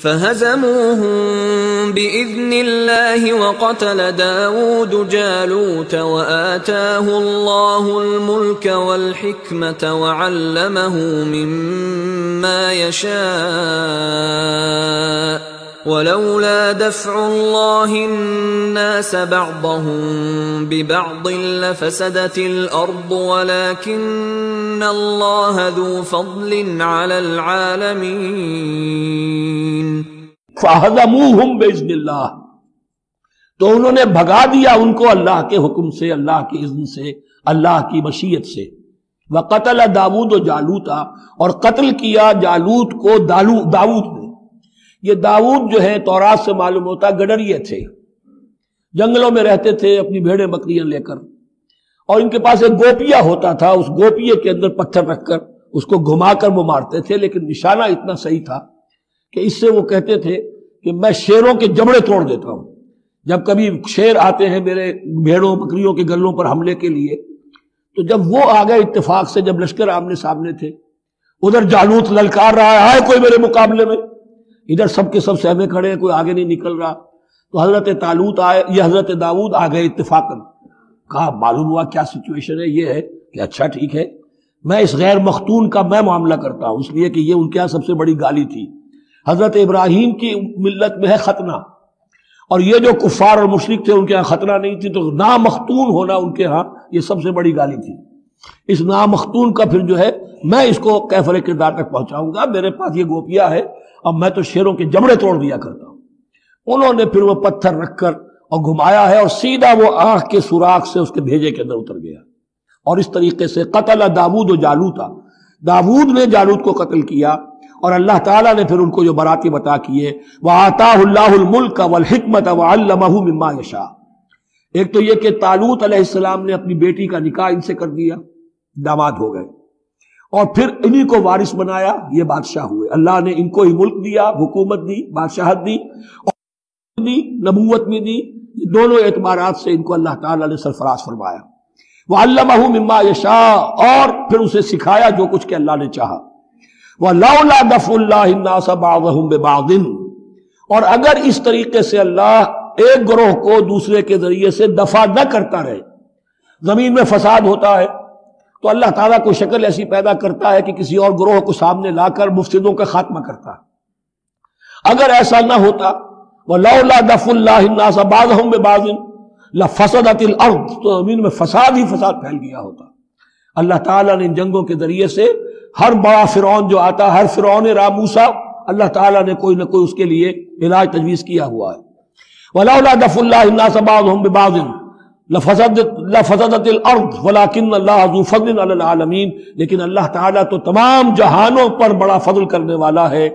فَهَزَمُوهُم بِإِذْنِ اللَّهِ وَقَتَلَ دَاوُودُ جَالُوتَ وَآتَاهُ اللَّهُ الْمُلْكَ وَالْحِكْمَةَ وَعَلَّمَهُ مِمَّا يَشَاءُ وَلَوْلَا دَفْعُ اللَّهِ النَّاسَ بَعْضَهُم بِبَعْضٍ لَفَسَدَتِ الْأَرْضُ وَلَكِنَّ اللَّهَ ذُو فَضْلٍ عَلَى الْعَالَمِينَ۔ فَهَزَمُوهُم بِإِذْنِ اللَّهِ، تو انہوں نے بھگا دیا ان کو اللہ کے حکم سے، اللہ کے اذن سے، اللہ کی مشیت سے۔ وَقَتَلَ داوود جالوت، اور قتل کیا جالوت کو داود نے۔ یہ داود جو ہے تورات سے معلوم ہوتا گڈریے تھے، جنگلوں میں رہتے تھے اپنی بھیڑیں بکریاں لے کر، اور ان کے پاس ایک گوپیا ہوتا تھا، اس گوپیے کے اندر پتھر رکھ کر اس کو گھما کر وہ مارتے تھے، لیکن نشانہ اتنا صحیح تھا کہ اس سے وہ کہتے تھے کہ میں شیروں کے جبڑے توڑ دیتا ہوں۔ جب کبھی شیر آتے ہیں میرے بھیڑوں بکریوں کے گلوں پر حملے کے لیے، تو جب وہ آ گئے اتفاق سے، جب لشکر آمنے سامنے تھے، ادھر جالوت للکار رہا ہے کوئی میرے مقابلے میں، ادھر سب کے سب سہمے کھڑے ہیں، کوئی آگے نہیں نکل رہا، تو حضرت داود آ گئے اتفاقاً۔ کہا معلوم ہوا کیا سچویشن ہے، یہ ہے کہ اچھا ٹھیک ہے، میں اس غیر مختون کا میں معاملہ کرتا ہوں، اس لیے کہ یہ ان کے یہاں سب سے بڑی گالی تھی۔ حضرت ابراہیم کی ملت میں ہے ختنہ، اور یہ جو کفار اور مشرک تھے ان کے ہاں ختنہ نہیں تھی، تو نامختون ہونا ان کے ہاں یہ سب سے بڑی گالی تھی۔ اس نامختون کا پھر جو ہے میں اس کو کیفر کردار تک پہنچاؤں گا، میرے پاس یہ گوپیا ہے اور میں تو شیروں کے جبڑے توڑ دیا کرتا ہوں۔ انہوں نے پھر وہ پتھر رکھ کر اور گھمایا ہے، اور سیدھا وہ آنکھ کے سوراخ سے اس کے بھیجے کے اندر اتر گیا، اور اس طریقے سے قتل داود و جالوتا، داود نے جالوت کو قتل کیا، اور اللہ تعالیٰ نے پھر ان کو جو براتِ عطا کیے، وَآتَاهُ اللَّهُ الْمُلْكَ وَالْحِكْمَةَ وَعَلَّمَهُ مِمَّا يَشَاءُ۔ ایک تو یہ کہ طالوت علیہ السلام نے اپنی بیٹی کا نکاح ان سے کر دیا، داماد ہو گئے، اور پھر انہی کو وارث بنایا، یہ بادشاہ ہوئے۔ اللہ نے ان کو ہی ملک دیا، حکومت دی، بادشاہت دی، اور نبوت بھی دی، دونوں اعتبارات سے ان کو اللہ تعالیٰ نے سرفراز فرمایا۔ وَعَلَّمَهُ مِمَّا يَشَاءُ، اور پھر اسے سکھایا جو کچھ کہ اللہ نے چاہا۔ وَلَوْلَا دَفْعُ اللَّهِ النَّاسَ بَعْضَهُمْ بِبَعْضٍ، اور اگر اس طریقے سے اللہ ایک گروہ کو دوسرے کے ذریعے سے دفع نہ کرتا رہے، زمین میں فساد ہوتا ہے تو اللہ تعالیٰ کو شکل ایسی پیدا کرتا ہے کہ کسی اور گروہ کو سامنے لا کر مفسدوں کا خاتمہ کرتا ہے۔ اگر ایسا نہ ہوتا، وَلَوْلَا دَفْعُ اللَّهِ النَّاسَ بَعْضَهُمْ بِبَعْضٍ لَفَسَدَتِ الْأَرْضُ، تو زمین میں فساد ہی فساد پھیل گیا ہوتا۔ اللہ تعالیٰ نے ان جنگوں کے ذریعے سے ہر بڑا فرعون جو آتا، ہر فرعون راموسا، اللہ تعالیٰ نے کوئی نہ کوئی اس کے لیے علاج تجویز کیا ہوا ہے۔ وَلَوْلَا دَفْعُ اللَّهِ النَّاسَ بَعْضَهُمْ بِبَعْضٍ لَفَسَدَتِ الْأَرْضُ وَلَكِنَّ اللَّهَ ذُو فَضْلٍ عَلَى الْعَالَمِينَ، لیکن اللہ تعالیٰ تو تمام جہانوں پر بڑا فضل کرنے والا ہے۔